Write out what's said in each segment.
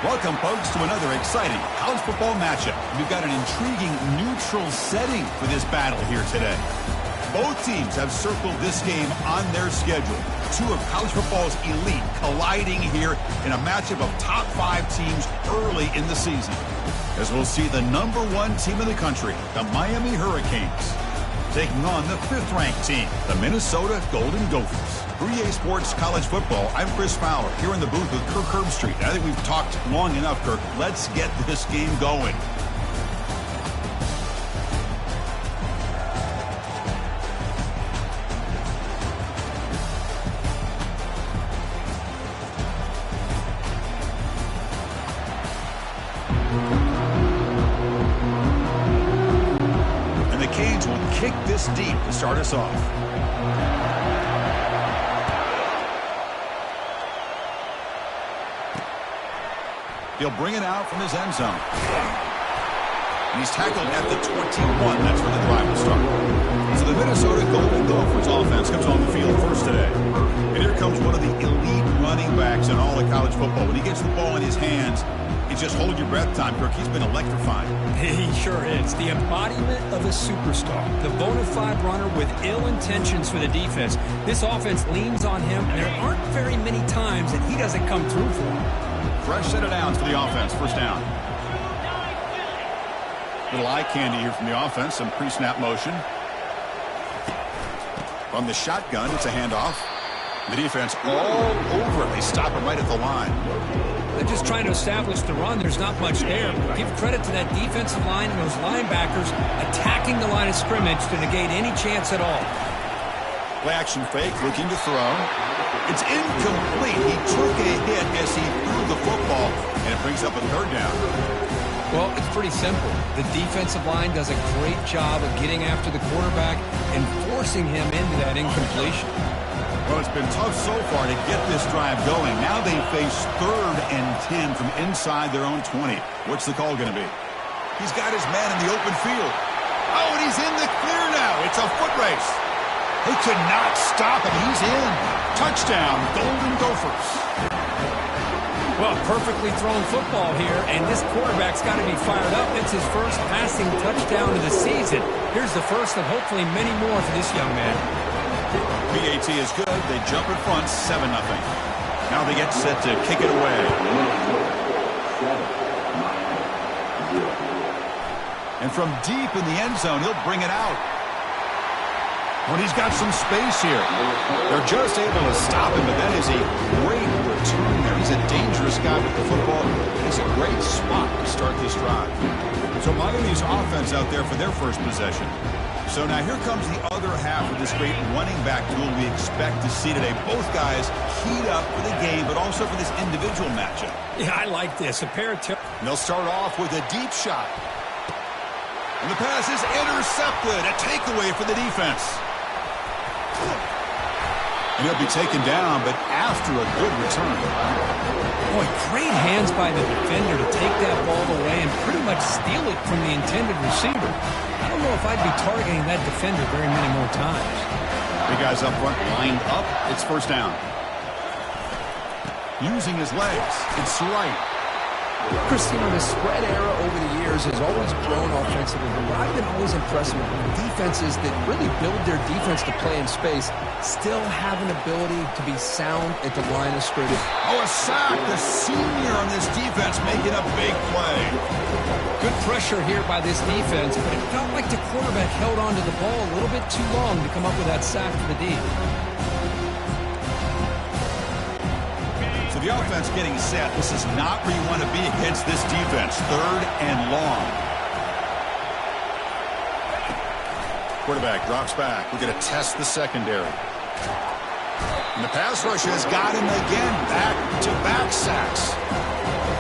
Welcome, folks, to another exciting college football matchup. We've got an intriguing neutral setting for this battle here today. Both teams have circled this game on their schedule. Two of college football's elite colliding here in a matchup of top 5 teams early in the season. As we'll see the #1 team in the country, the Miami Hurricanes, taking on the 5th-ranked team, the Minnesota Golden Gophers. For EA Sports College Football, I'm Chris Fowler, here in the booth with Kirk Herbstreit. I think we've talked long enough, Kirk. Let's get this game going. And the Canes will kick this deep to start us off. He'll bring it out from his end zone. And he's tackled at the 21. That's where the drive will start. So the Minnesota Golden Gophers offense comes on the field first today. And here comes one of the elite running backs in all of college football. When he gets the ball in his hands, it's just hold your breath time, Kirk. He's been electrifying. He sure is. The embodiment of a superstar. The bona fide runner with ill intentions for the defense. This offense leans on him, and there aren't very many times that he doesn't come through for him. Fresh set of downs for the offense. First down. Little eye candy here from the offense. Some pre-snap motion. From the shotgun, it's a handoff. The defense all over it. They stop him right at the line. They're just trying to establish the run. There's not much there. Give credit to that defensive line and those linebackers attacking the line of scrimmage to negate any chance at all. Play action fake, looking to throw. It's incomplete. He took a hit as he threw the football, and it brings up a 3rd down. Well, it's pretty simple. The defensive line does a great job of getting after the quarterback and forcing him into that incompletion. Well, it's been tough so far to get this drive going. Now they face 3rd and 10 from inside their own 20. What's the call going to be? He's got his man in the open field. Oh, and he's in the clear now. It's a foot race. They could not stop him. He's in. Touchdown, Golden Gophers. Well, perfectly thrown football here, and this quarterback's got to be fired up. It's his first passing touchdown of the season. Here's the first of hopefully many more for this young man. PAT is good. They jump in front, 7-0. Now they get set to kick it away. And from deep in the end zone, he'll bring it out. When he's got some space here. They're just able to stop him, but that is a great return there. He's a dangerous guy with the football. It's a great spot to start this drive. So Miami's offense out there for their first possession. So now here comes the other half of this great running back duel we expect to see today. Both guys keyed up for the game, but also for this individual matchup. Yeah, I like this. A pair of and they'll start off with a deep shot. And the pass is intercepted. A takeaway for the defense. And he'll be taken down, but after a good return. Boy, great hands by the defender to take that ball away and pretty much steal it from the intended receiver. I don't know if I'd be targeting that defender very many more times. The guys up front lined up. It's first down. Using his legs. It's right. Chris, you know, the spread era over the years has always grown offensively, but I've been always impressed with defenses that really build their defense to play in space, still have an ability to be sound at the line of scrimmage. Oh, a sack. The senior on this defense making a big play. Good pressure here by this defense, but it felt like the quarterback held on to the ball a little bit too long to come up with that sack for the D. The offense getting set. This is not where you want to be against this defense. 3rd and long. Quarterback drops back. We're going to test the secondary. And the pass rush has got him again. Back-to-back sacks.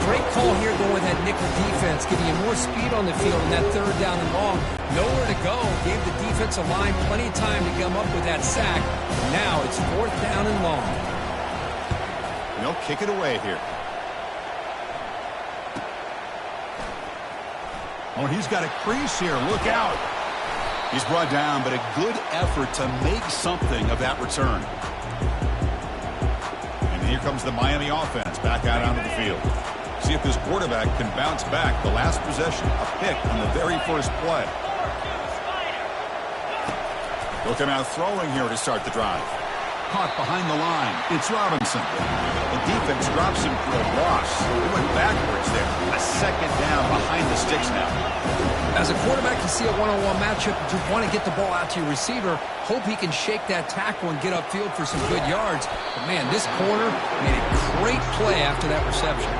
Great call here going with that nickel defense, giving you more speed on the field in that 3rd down and long. Nowhere to go. Gave the defensive line plenty of time to come up with that sack. Now it's 4th down and long. They'll kick it away here. Oh, he's got a crease here. Look out. He's brought down, but a good effort to make something of that return. And here comes the Miami offense back out onto the field. See if this quarterback can bounce back. The last possession, a pick on the very first play. He'll come out throwing here to start the drive. Caught behind the line. It's Robinson. The defense drops him for a loss. He went backwards there. A second down behind the sticks now. As a quarterback, you see a one-on-one matchup. You want to get the ball out to your receiver. Hope he can shake that tackle and get upfield for some good yards. But, man, this corner made a great play after that reception.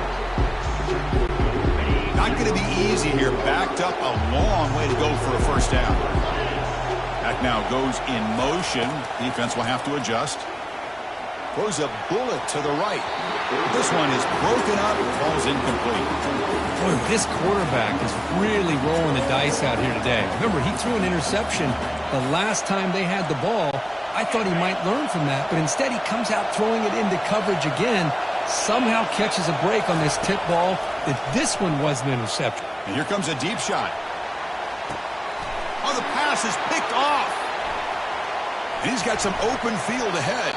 Not going to be easy here. Backed up a long way to go for a first down. Back now goes in motion. Defense will have to adjust. Throws a bullet to the right. This one is broken up. Falls incomplete. Boy, this quarterback is really rolling the dice out here today. Remember, he threw an interception the last time they had the ball. I thought he might learn from that, but instead he comes out throwing it into coverage again. Somehow catches a break on this tip ball that this one was an interception. And here comes a deep shot. Oh, the pass is picked off. And he's got some open field ahead.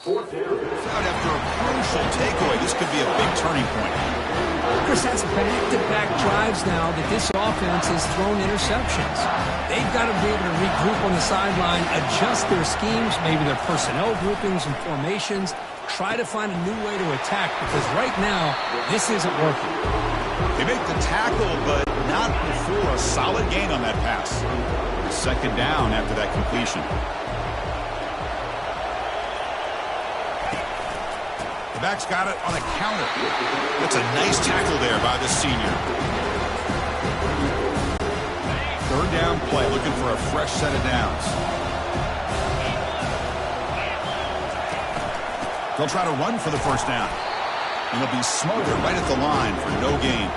Out after a crucial takeaway. This could be a big turning point. Chris, that's back-to-back drives now that this offense has thrown interceptions. They've got to be able to regroup on the sideline, adjust their schemes, maybe their personnel groupings and formations, try to find a new way to attack, because right now, this isn't working. They make the tackle, but not before a solid gain on that pass. Second down after that completion. The back's got it on a counter. That's a nice tackle there by the senior. Third down play, looking for a fresh set of downs. They'll try to run for the first down. And they'll be smothered right at the line for no gain.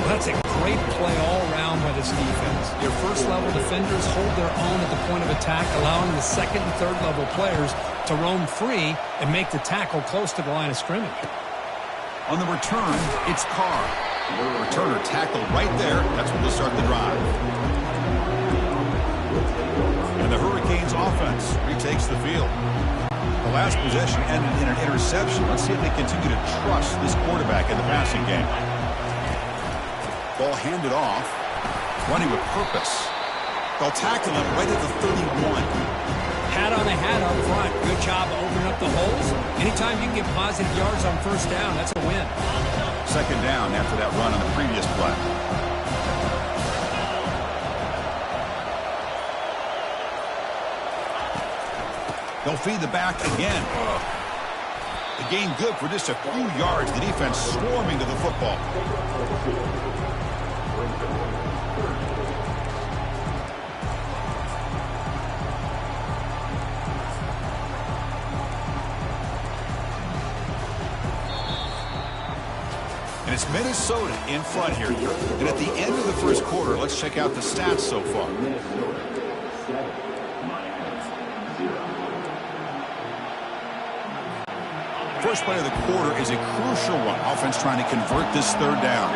Well, that's a great play all around by this defense. Your first-level defenders hold their own at the point of attack, allowing the second and third-level players to roam free and make the tackle close to the line of scrimmage. On the return, it's Carr. Returner tackled right there. That's when they'll start the drive. And the Hurricanes offense retakes the field. The last possession ended in an interception. Let's see if they continue to trust this quarterback in the passing game. Ball handed off. Running with purpose. They'll tackle him right at the 31. Hat on the hat up front. Good job opening up the holes. Anytime you can get positive yards on first down, that's a win. Second down after that run on the previous play. They'll feed the back again. The gain good for just a few yards. The defense swarming to the football. And it's Minnesota in front here. And at the end of the first quarter, let's check out the stats so far. First play of the quarter is a crucial one. Offense trying to convert this third down.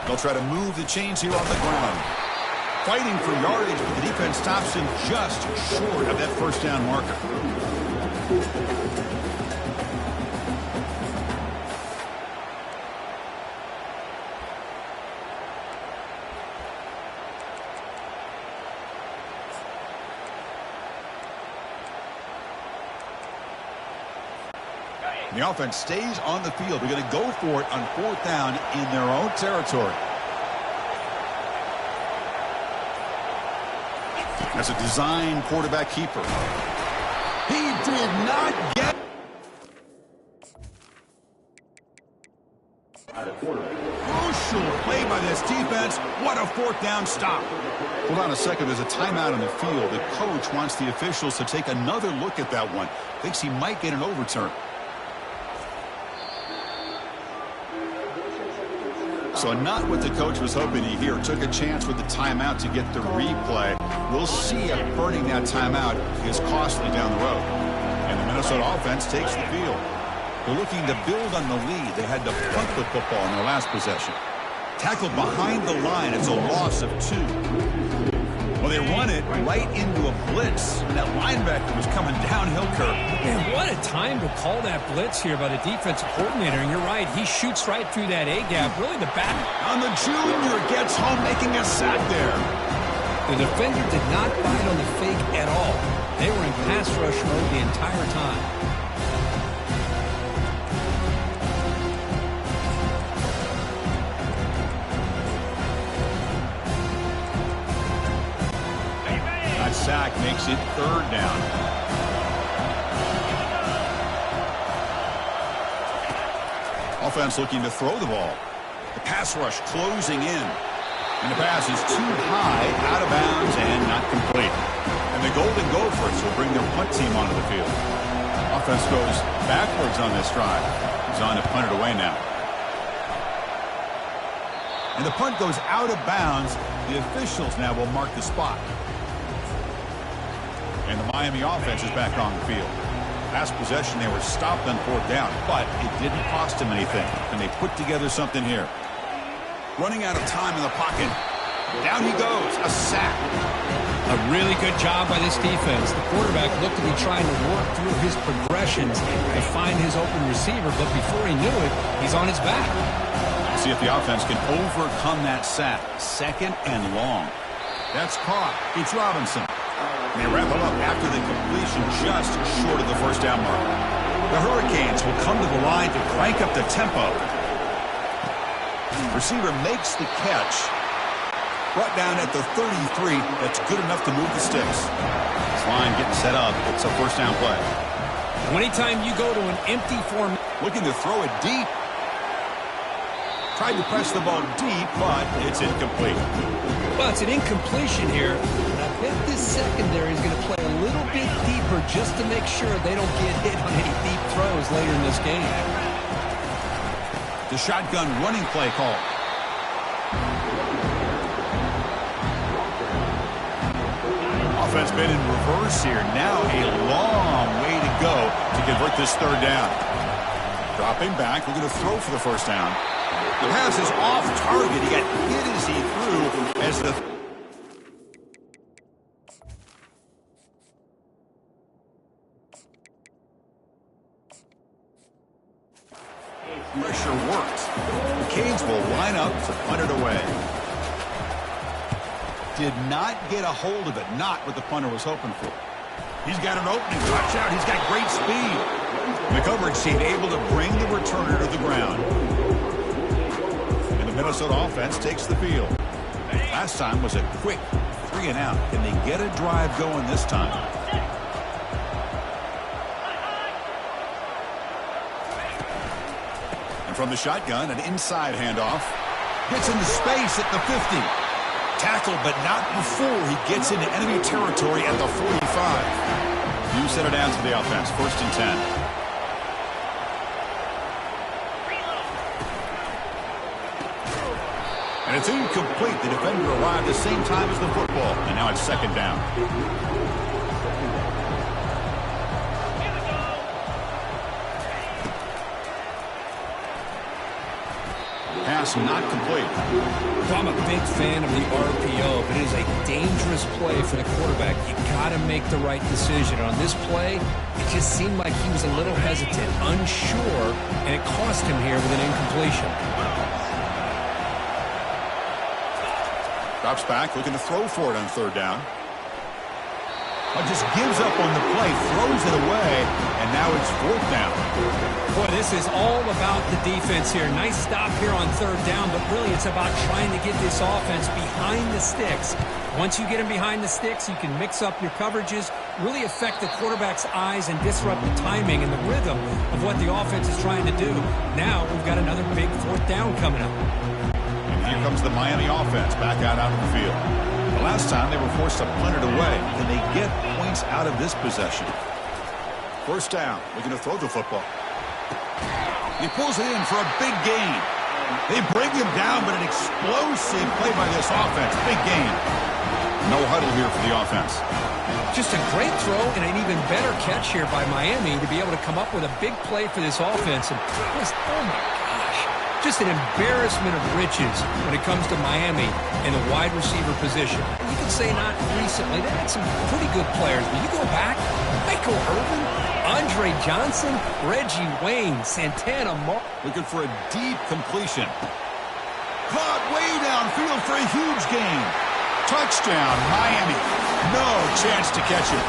They'll try to move the chains here on the ground. Fighting for yardage, but the defense stops him just short of that first down marker. The offense stays on the field. They're going to go for it on fourth down in their own territory. That's a design quarterback keeper. He did not get crucial play by this defense. What a fourth down stop. Hold on a second. There's a timeout on the field. The coach wants the officials to take another look at that one. Thinks he might get an overturn. So not what the coach was hoping to hear. Took a chance with the timeout to get the replay. We'll see if burning that timeout is costly down the road. And the Minnesota offense takes the field. They're looking to build on the lead. They had to punt the football in their last possession. Tackled behind the line. It's a loss of 2. Well, they run it right into a blitz, and that linebacker was coming downhill curve. Man, what a time to call that blitz here by the defensive coordinator. And you're right, he shoots right through that A-gap. Really, the back on the junior gets home, making a sack there. The defender did not bite on the fake at all. They were in pass rush mode the entire time. That sack makes it 3rd down. Offense looking to throw the ball. The pass rush closing in. And the pass is too high, out of bounds, and not complete. And the Golden Gophers will bring their punt team onto the field. Offense goes backwards on this drive. He's on to punt it away now. And the punt goes out of bounds. The officials now will mark the spot. And the Miami offense is back on the field. Last possession, they were stopped on 4th down, but it didn't cost them anything. And they put together something here. Running out of time in the pocket. Down he goes. A sack. A really good job by this defense. The quarterback looked to be trying to work through his progressions to find his open receiver, but before he knew it, he's on his back. See if the offense can overcome that sack. 2nd and long. That's caught. It's Robinson. And they wrap it up after the completion just short of the 1st down mark. The Hurricanes will come to the line to crank up the tempo. Receiver makes the catch. Brought down at the 33. That's good enough to move the sticks. This line getting set up. It's a 1st down play. Anytime you go to an empty form. Looking to throw it deep. Tried to press the ball deep, but it's incomplete. Well, it's an incompletion here. And I bet this secondary is going to play a little bit deeper just to make sure they don't get hit on any deep throws later in this game. The shotgun running play call. Offense been in reverse here. Now a long way to go to convert this 3rd down. Dropping back, looking to throw for the 1st down. The pass is off target. He got hit as he threw as the pressure works. The Canes will line up to punt it away. Did not get a hold of it. Not what the punter was hoping for. He's got an opening. Watch out. He's got great speed. The coverage team able to bring the returner to the ground. And the Minnesota offense takes the field. Last time was a quick 3 and out. Can they get a drive going this time? And from the shotgun, an inside handoff. Gets into space at the 50. Tackled, but not before he gets into enemy territory at the 45. You set it down to the offense. 1st and 10. And it's incomplete. The defender arrived the same time as the football. And now it's 2nd down. Pass not complete. I'm a big fan of the RPO, but it is a dangerous play for the quarterback. You got to make the right decision. On this play, it just seemed like he was a little hesitant, unsure, and it cost him here with an incompletion. Drops back, looking to throw for it on 3rd down. Just gives up on the play, throws it away, and now it's 4th down. Boy, this is all about the defense here. Nice stop here on 3rd down, but really it's about trying to get this offense behind the sticks. Once you get them behind the sticks, you can mix up your coverages, really affect the quarterback's eyes and disrupt the timing and the rhythm of what the offense is trying to do. Now we've got another big 4th down coming up. And here comes the Miami offense back out onto the field. The last time they were forced to punt it away. Can they get points out of this possession? 1st down, looking to throw the football. He pulls it in for a big gain. They bring him down, but an explosive play by this offense. Big gain. No huddle here for the offense. Just a great throw and an even better catch here by Miami to be able to come up with a big play for this offense. And just, oh my gosh, Just an embarrassment of riches when it comes to Miami in the wide receiver position. You can say not recently. They had some pretty good players, but you go back, Michael Irvin, Andre Johnson, Reggie Wayne, Santana Martin. Looking for a deep completion. Caught way downfield for a huge gain. Touchdown, Miami. No chance to catch it.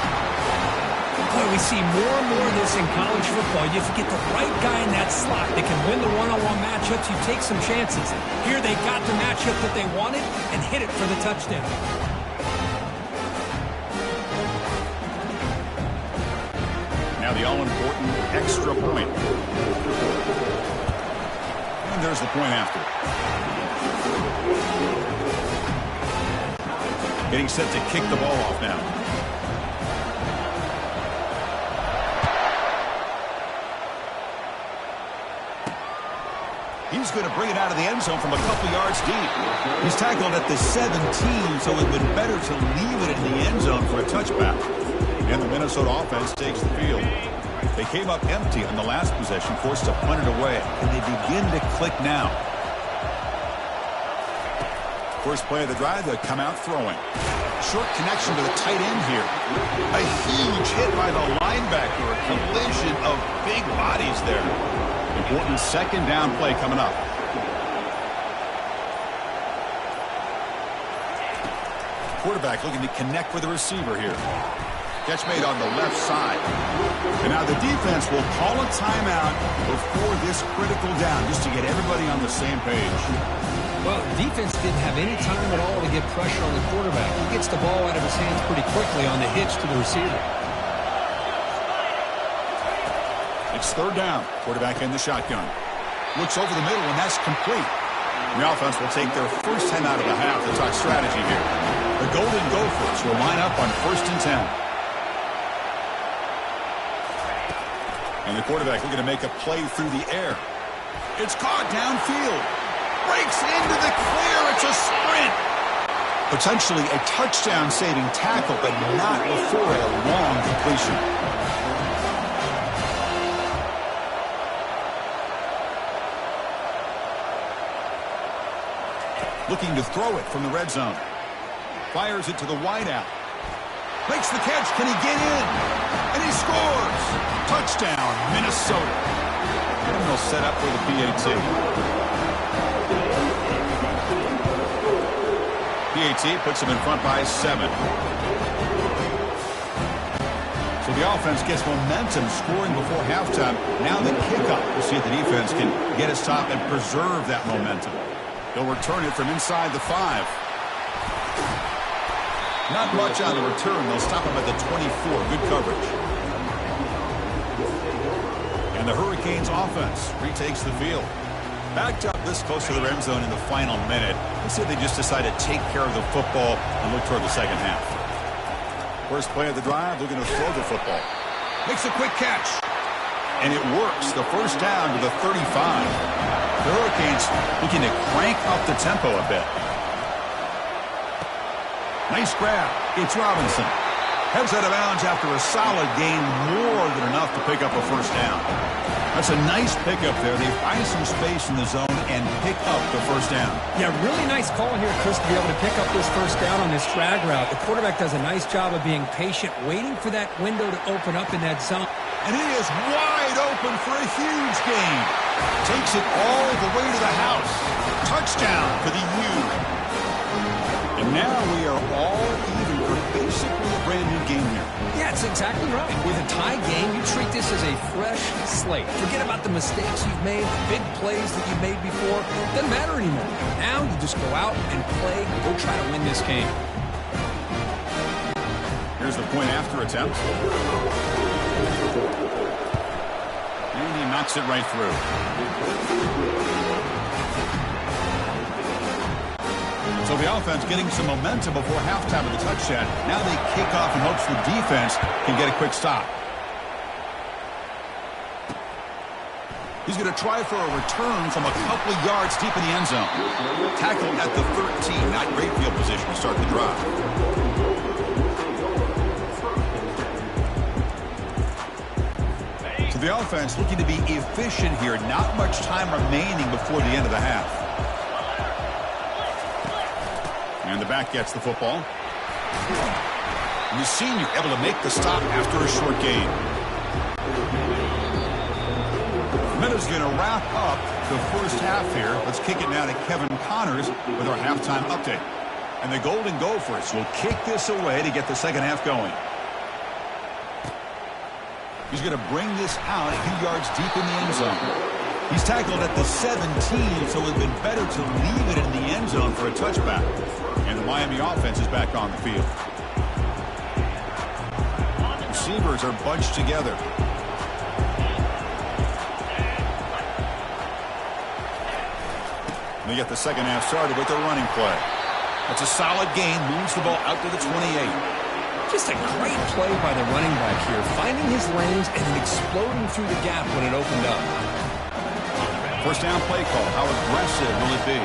Boy, we see more and more of this in college football. You have to get the right guy in that slot that can win the one-on-one matchups. You take some chances. Here they got the matchup that they wanted and hit it for the touchdown. Now the all-important extra point. And there's the point after. Getting set to kick the ball off now. He's going to bring it out of the end zone from a couple yards deep. He's tackled at the 17, so it would have been better to leave it in the end zone for a touchback. And the Minnesota offense takes the field. They came up empty on the last possession, forced to punt it away. And they begin to click now. First play of the drive, they'll come out throwing. Short connection to the tight end here. A huge hit by the linebacker. A collision of big bodies there. Important second down play coming up. Quarterback looking to connect with the receiver here. Catch made on the left side. And now the defense will call a timeout before this critical down, just to get everybody on the same page. Well, the defense didn't have any time at all to get pressure on the quarterback. He gets the ball out of his hands pretty quickly on the hitch to the receiver. It's third down. Quarterback in the shotgun. Looks over the middle, and that's complete. The offense will take their first 10 out of the half to talk strategy here. The Golden Gophers will line up on 1st and 10. And the quarterback looking to make a play through the air. It's caught downfield. Breaks into the clear. It's a sprint. Potentially a touchdown-saving tackle, but not before a long completion. Looking to throw it from the red zone. Fires it to the wideout. Makes the catch. Can he get in? And he scores. Touchdown, Minnesota. And they'll set up for the PAT. PAT puts him in front by 7. So the offense gets momentum scoring before halftime. Now the kickoff. We'll see if the defense can get his top and preserve that momentum. They'll return it from inside the 5. Not much on the return. They'll stop him at the 24. Good coverage. And the Hurricanes offense retakes the field. Backed up this close to the end zone in the final minute. Let's see if they just decide to take care of the football and look toward the second half. First play of the drive, looking to throw the football. Makes a quick catch. And it works. The first down to the 35. The Hurricanes looking to crank up the tempo a bit. Nice grab. It's Robinson. Heads out of bounds after a solid gain, more than enough to pick up a first down. That's a nice pickup there. They find some space in the zone and pick up the first down. Yeah, really nice call here, Chris, to be able to pick up this first down on this drag route. The quarterback does a nice job of being patient, waiting for that window to open up in that zone. And he is wide open for a huge gain. Takes it all the way to the house. Touchdown for the U. And now we are all even for basically a brand new game here. Yeah, it's exactly right. With a tie game, you treat this as a fresh slate. Forget about the mistakes you've made, the big plays that you've made before. Doesn't matter anymore. Now you just go out and play, go try to win this game. Here's the point after attempt. And he knocks it right through. So the offense getting some momentum before halftime of the touchdown. Now they kick off in hopes the defense can get a quick stop. He's going to try for a return from a couple of yards deep in the end zone. Tackled at the 13. Not great field position to start the drive. So the offense looking to be efficient here. Not much time remaining before the end of the half. And the back gets the football. And the senior able to make the stop after a short gain. Minutes going to wrap up the first half here. Let's kick it now to Kevin Connors with our halftime update. And the Golden Gophers will kick this away to get the second half going. He's going to bring this out a few yards deep in the end zone. He's tackled at the 17, so it would have been better to leave it in the end zone for a touchback. And the Miami offense is back on the field. Receivers are bunched together. They get the second half started with their running play. That's a solid gain, moves the ball out to the 28. Just a great play by the running back here, finding his lanes and then exploding through the gap when it opened up. First down play call. How aggressive will it be?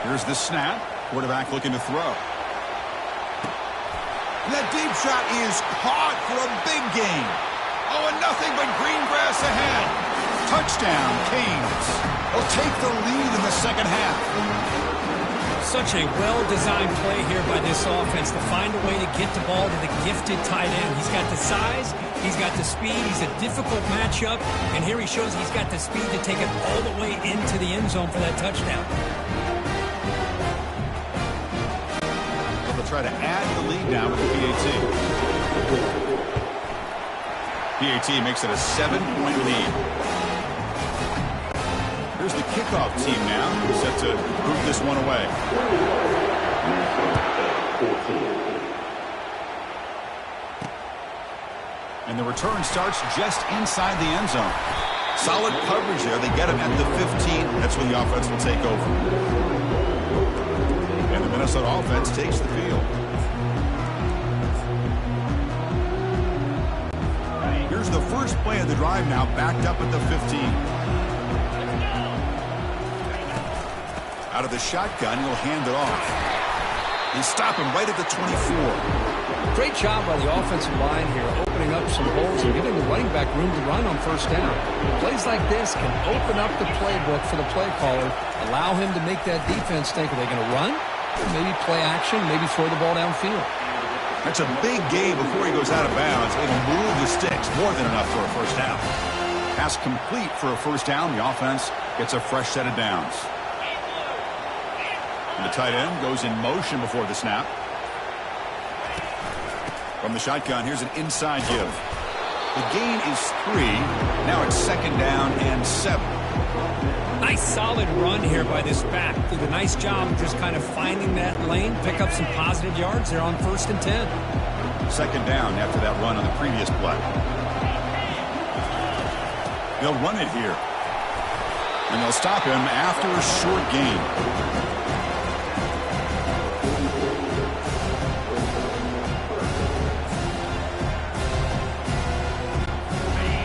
Here's the snap. Quarterback looking to throw. That deep shot is caught for a big gain. Oh, and nothing but green grass ahead. Touchdown, Canes. They'll take the lead in the second half. Such a well-designed play here by this offense to find a way to get the ball to the gifted tight end. He's got the size, he's got the speed, he's a difficult matchup, and here he shows he's got the speed to take it all the way into the end zone for that touchdown. They'll try to add the lead now with the PAT. PAT makes it a 7-point lead. Here's the kickoff team now, set to move this one away. And the return starts just inside the end zone. Solid coverage there. They get him at the 15. That's when the offense will take over. And the Minnesota offense takes the field. Here's the first play of the drive now, backed up at the 15. Out of the shotgun, he'll hand it off. They stop him right at the 24. Great job by the offensive line here, opening up some holes and giving the running back room to run on first down. Plays like this can open up the playbook for the play caller, allow him to make that defense think, are they going to run? Or maybe play action, maybe throw the ball downfield. That's a big gain before he goes out of bounds. It'll move the sticks, more than enough for a first down. Pass complete for a first down. The offense gets a fresh set of downs. And the tight end goes in motion before the snap. From the shotgun, here's an inside give. The gain is 3. Now it's second down and 7. Nice solid run here by this back. Did a nice job of just kind of finding that lane, pick up some positive yards there on 1st and 10. Second down after that run on the previous play. They'll run it here. And they'll stop him after a short gain.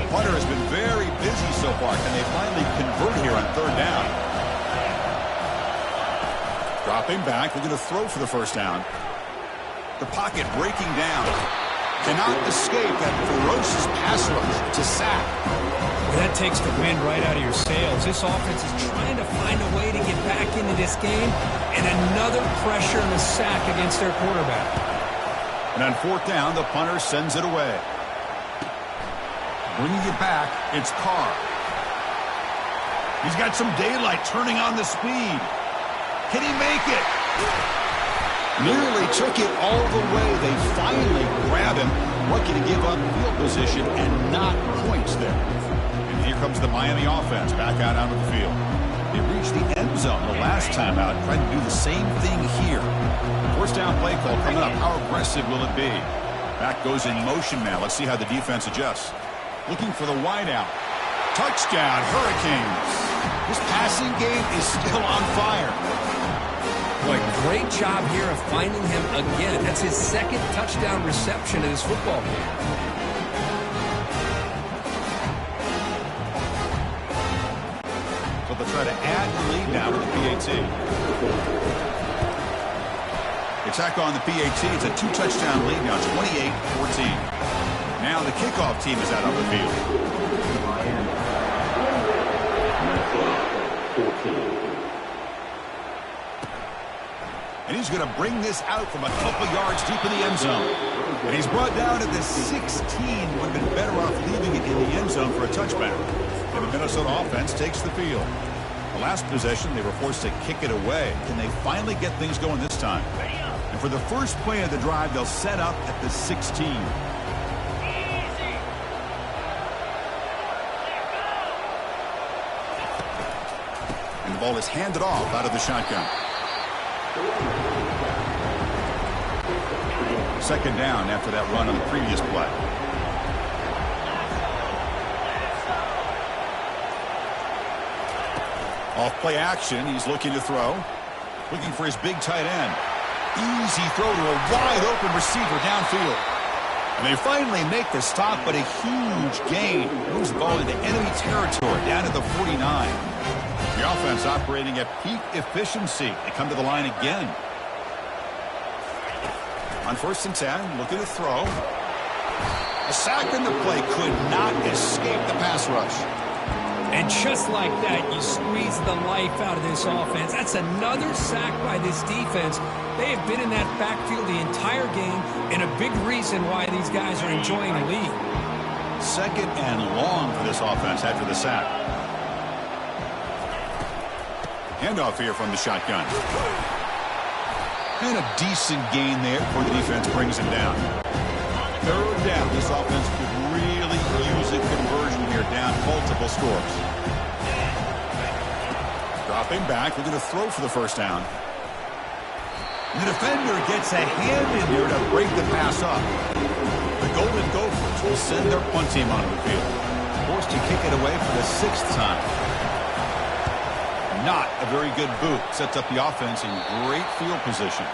Hunter has been very busy so far. Can they finally convert here on third down? Dropping back, looking to throw for the first down. The pocket breaking down. Cannot escape that ferocious pass rush. It's a sack. That takes the wind right out of your sails. This offense is trying to find a way to get back into this game, and another pressure and a sack against their quarterback. And on fourth down, the punter sends it away. Bringing it back, it's Carr. He's got some daylight turning on the speed. Can he make it? Nearly took it all the way. They finally grab him, lucky to give up field position and not points there. And here comes the Miami offense back out onto the field. They reached the end zone the last time out, trying to do the same thing here. First down play call coming up. How aggressive will it be? Back goes in motion now. Let's see how the defense adjusts. Looking for the wideout. Touchdown, Hurricanes. This passing game is still on fire. Boy, great job here of finding him again. That's his second touchdown reception in his football game. So they'll try to add the lead now to the PAT. Attack on the PAT. It's a 2-touchdown lead now, 28-14. Now the kickoff team is out on the field. And he's going to bring this out from a couple yards deep in the end zone. And he's brought down at the 16. Would have been better off leaving it in the end zone for a touchback. And the Minnesota offense takes the field. The last possession, they were forced to kick it away. Can they finally get things going this time? And for the first play of the drive, they'll set up at the 16. And the ball is handed off out of the shotgun. Second down after that run on the previous play. Off play action, he's looking to throw. Looking for his big tight end. Easy throw to a wide open receiver downfield. And they finally make the stop, but a huge gain. Moves the ball into enemy territory down at the 49. The offense operating at peak efficiency. They come to the line again. On 1st and 10, looking to throw. A sack in the play, could not escape the pass rush. And just like that, you squeeze the life out of this offense. That's another sack by this defense. They have been in that backfield the entire game, and a big reason why these guys are enjoying the lead. Second and long for this offense after the sack. Handoff here from the shotgun. And a decent gain there before the defense brings him down. Third down, this offense could really use a conversion here, down multiple scores. Dropping back, we're going to throw for the first down. And the defender gets a hand in there to break the pass up. The Golden Gophers will send their punt team onto the field. Forced to kick it away for the 6th time. Not a very good boot. Sets up the offense in great field position.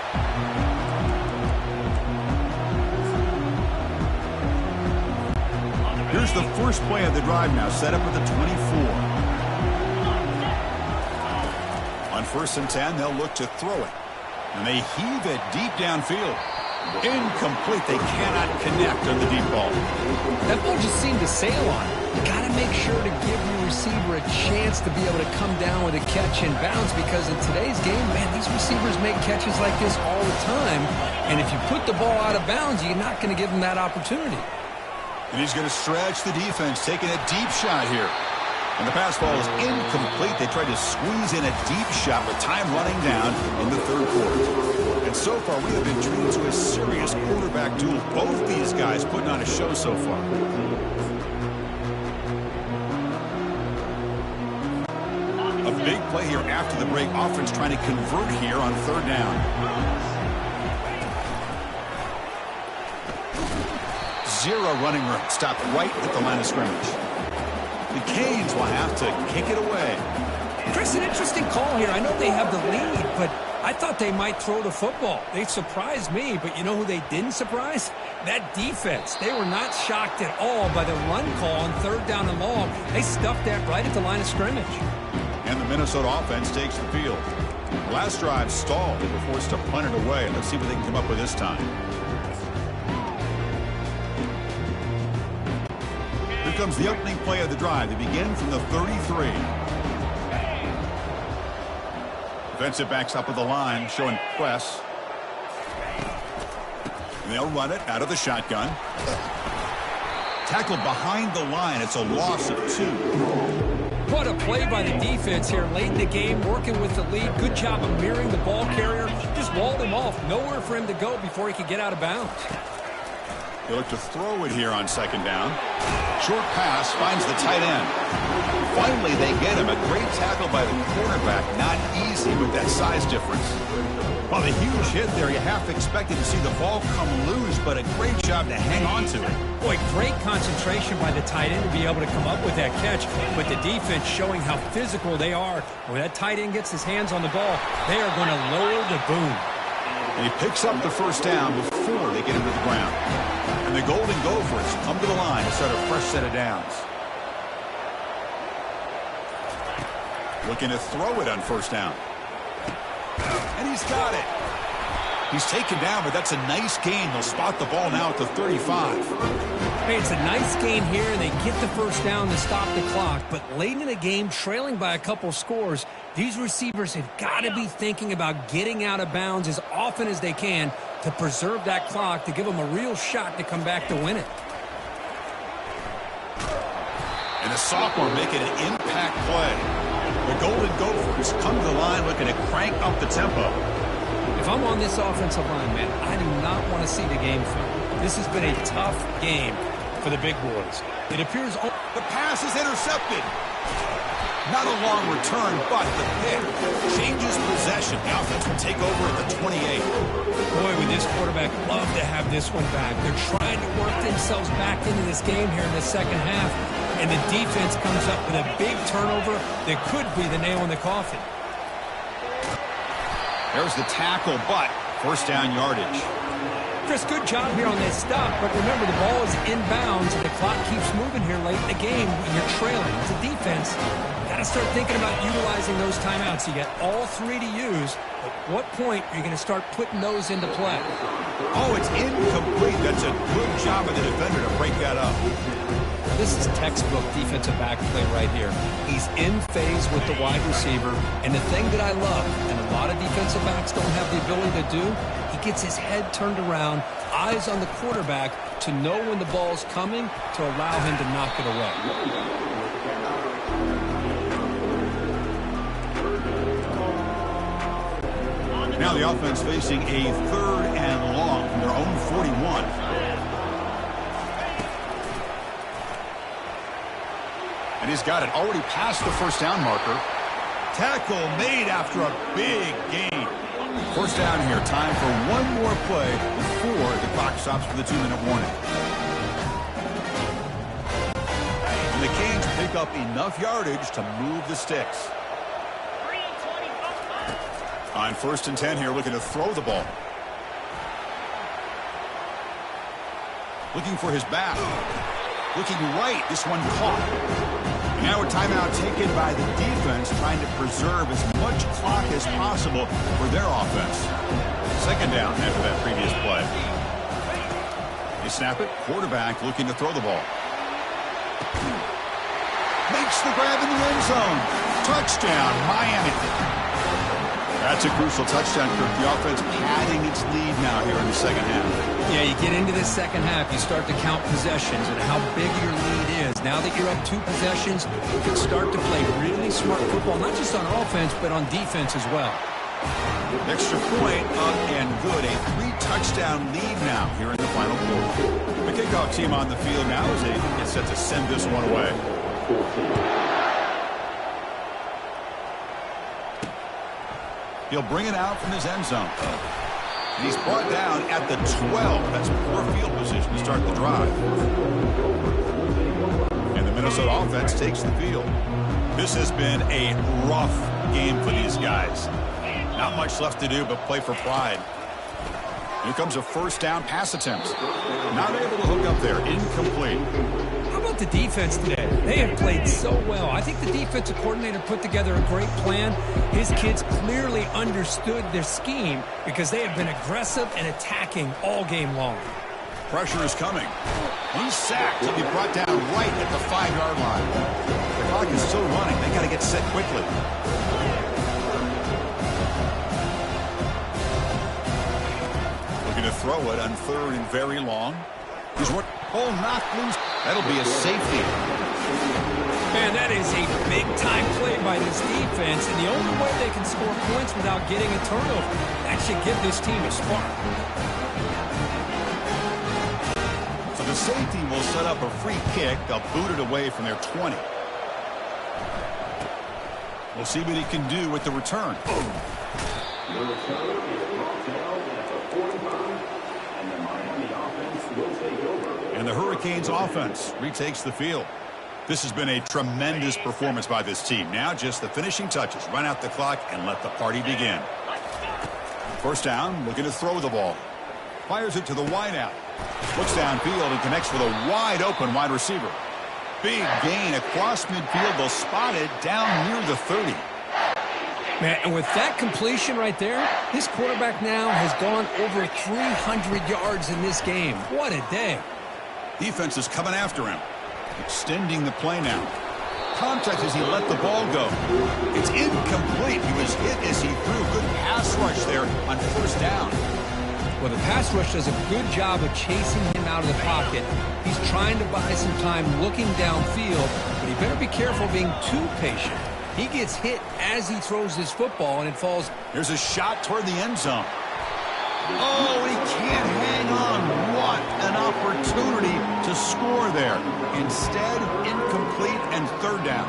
Here's the first play of the drive now, set up at the 24. On 1st and 10, they'll look to throw it. And they heave it deep downfield. Incomplete. They cannot connect on the deep ball. That ball just seemed to sail on. You got to make sure to give your receiver a chance to be able to come down with a catch and bounce, because in today's game, man, these receivers make catches like this all the time. And if you put the ball out of bounds, you're not going to give them that opportunity. And he's going to stretch the defense, taking a deep shot here. And the pass ball is incomplete. They tried to squeeze in a deep shot with time running down in the 3rd quarter. And so far, we have been treated to a serious quarterback duel. Both these guys putting on a show so far. A big play here after the break. Offense trying to convert here on 3rd down. Zero running room. Stopped right at the line of scrimmage. The Canes will have to kick it away. Chris, an interesting call here. I know they have the lead, but I thought they might throw the football. They surprised me, but you know who they didn't surprise? That defense. They were not shocked at all by the run call on 3rd down and long. They stuffed that right at the line of scrimmage. And the Minnesota offense takes the field. Last drive stalled. They were forced to punt it away. Let's see what they can come up with this time. Here comes the opening play of the drive. They begin from the 33. Defensive backs up with the line, showing press. And they'll run it out of the shotgun. Tackled behind the line. It's a loss of 2. What a play by the defense here late in the game, working with the lead. Good job of mirroring the ball carrier. Just walled him off. Nowhere for him to go before he could get out of bounds. They look to throw it here on 2nd down. Short pass finds the tight end. Finally, they get him. A great tackle by the quarterback. Not easy with that size difference. Well, the huge hit there. You half expected to see the ball come loose, but a great job to hang on to it. Boy, great concentration by the tight end to be able to come up with that catch. But the defense showing how physical they are. When that tight end gets his hands on the ball, they are going to lower the boom. And he picks up the first down before they get him to the ground. And the Golden Gophers come to the line to start a fresh set of downs. Looking to throw it on 1st down. And he's got it. He's taken down, but that's a nice gain. They'll spot the ball now at the 35. Hey, it's a nice game here, and they get the first down to stop the clock. But late in the game, trailing by a couple scores, these receivers have got to be thinking about getting out of bounds as often as they can to preserve that clock, to give them a real shot to come back to win it. And the sophomore making an impact play. The Golden Gophers come to the line looking to crank up the tempo. If I'm on this offensive line, man, I do not want to see the game film. This has been a tough game for the big boys. It appears the pass is intercepted. Not a long return, but the pick changes possession. The offense will take over at the 28. Boy, would this quarterback love to have this one back. They're trying to work themselves back into this game here in the second half, and the defense comes up with a big turnover that could be the nail in the coffin. There's the tackle, but first down yardage. Chris, good job here on this stop, but remember, the ball is inbounds, and the clock keeps moving here late in the game when you're trailing. As a defense, you got to start thinking about utilizing those timeouts. You got all three to use. At what point are you going to start putting those into play? Oh, it's incomplete. That's a good job of the defender to break that up. This is textbook defensive back play right here. He's in phase with the wide receiver, and the thing that I love, and a lot of defensive backs don't have the ability to do, he gets his head turned around, eyes on the quarterback to know when the ball's coming to allow him to knock it away. Now the offense facing a 3rd and long from their own 41. And he's got it already past the first down marker. Tackle made after a big gain. First down here. Time for one more play before the clock stops for the 2-minute warning. And the Canes pick up enough yardage to move the sticks. On 1st and 10 here, looking to throw the ball. Looking for his back. Looking right. This one caught. Now a timeout taken by the defense, trying to preserve as much clock as possible for their offense. 2nd down after that previous play. They snap it. Quarterback looking to throw the ball. Makes the grab in the end zone. Touchdown, Miami. That's a crucial touchdown, Kirk. The offense padding its lead now here in the second half. Yeah, you get into this second half, you start to count possessions and how big your lead is. Now that you're up 2 possessions, you can start to play really smart football, not just on offense, but on defense as well. Extra point up and good. A 3-touchdown lead now here in the final quarter. The kickoff team on the field now as they get set to send this one away. He'll bring it out from his end zone. And he's brought down at the 12. That's poor field position to start the drive. And the Minnesota offense takes the field. This has been a rough game for these guys. Not much left to do but play for pride. Here comes a first down pass attempt. Not able to hook up there. Incomplete. How about the defense today? They have played so well. I think the defensive coordinator put together a great plan. His kids clearly understood their scheme because they have been aggressive and attacking all game long. Pressure is coming. He's sacked. He'll be brought down right at the 5-yard line. The clock is still running. They got to get set quickly. Looking to throw it on 3rd and very long. He's what? Oh, knocked loose. That'll be a safety. Man, that is a big-time play by this defense, and the only way they can score points without getting a turnover. That should give this team a spark. So the safety will set up a free kick. They'll boot it away from their 20. We'll see what he can do with the return. And the Hurricanes offense retakes the field. This has been a tremendous performance by this team. Now just the finishing touches. Run out the clock and let the party begin. First down, looking to throw the ball. Fires it to the wideout. Looks downfield and connects with a wide open wide receiver. Big gain across midfield. They'll spot it down near the 30. Man, and with that completion right there, this quarterback now has gone over 300 yards in this game. What a day. Defense is coming after him. Extending the play now. Contact as he let the ball go. It's incomplete. He was hit as he threw. Good pass rush there on first down. Well, the pass rush does a good job of chasing him out of the pocket. He's trying to buy some time looking downfield, but he better be careful being too patient. He gets hit as he throws his football, and it falls. Here's a shot toward the end zone. Oh, he can't hang on. What an opportunity to score there. Instead, incomplete and third down.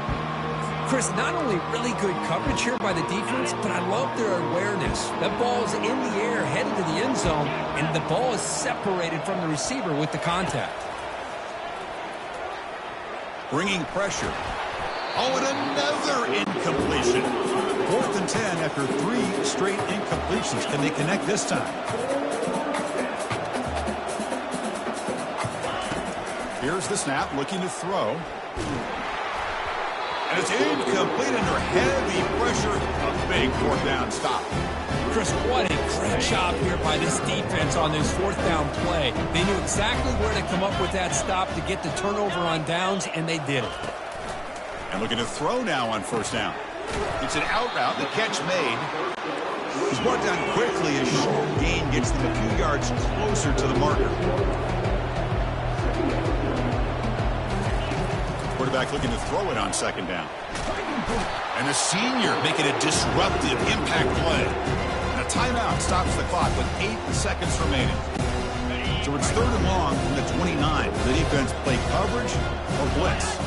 Chris, not only really good coverage here by the defense, but I love their awareness. That ball's in the air, headed to the end zone, and the ball is separated from the receiver with the contact. Bringing pressure. Oh, and another incompletion. 4th and 10 after 3 straight incompletions. Can they connect this time? Here's the snap, looking to throw. And it's incomplete under heavy pressure. A big 4th down stop. Chris, what a great job here by this defense on this 4th down play. They knew exactly where to come up with that stop to get the turnover on downs, and they did it. And looking to throw now on first down. It's an out route, the catch made. He's brought down quickly as short gain gets them a few yards closer to the marker. Quarterback looking to throw it on second down. And the senior making a disruptive impact play. And a timeout stops the clock with 8 seconds remaining. So it's 3rd and long from the 29. The defense play coverage or blitz.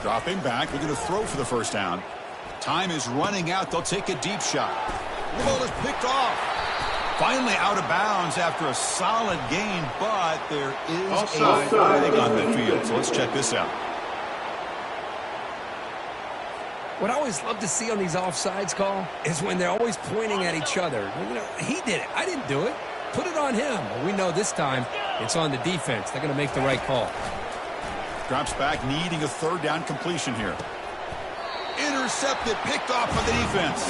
Dropping back, looking to throw for the first down. Time is running out. They'll take a deep shot. The ball is picked off. Finally out of bounds after a solid gain, but there is a flag on the field. So let's check this out. What I always love to see on these offsides call is when they're always pointing at each other. You know, he did it. I didn't do it. Put it on him. Well, we know this time it's on the defense. They're going to make the right call. Drops back, needing a 3rd down completion here. Intercepted, picked off by the defense.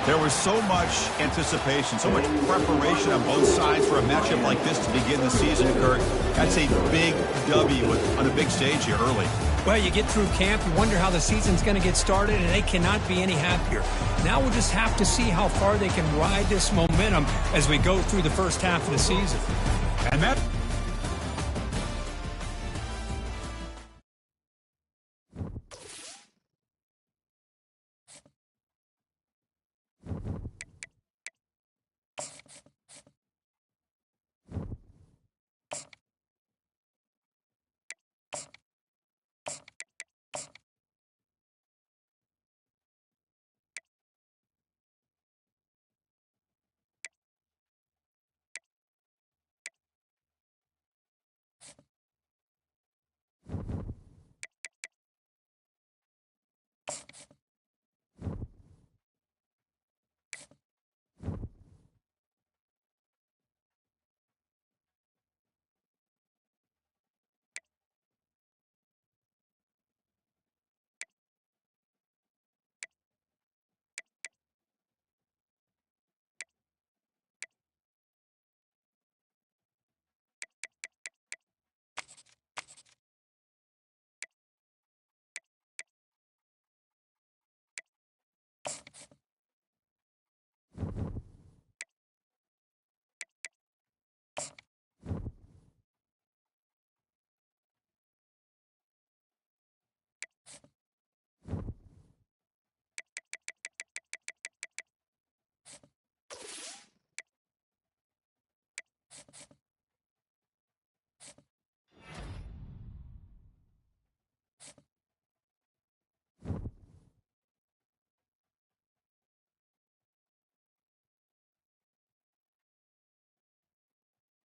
There was so much anticipation, so much preparation on both sides for a matchup like this to begin the season, Kirk. That's a big W on a big stage here early. Well, you get through camp, you wonder how the season's going to get started, and they cannot be any happier. Now we'll just have to see how far they can ride this momentum as we go through the first half of the season. And that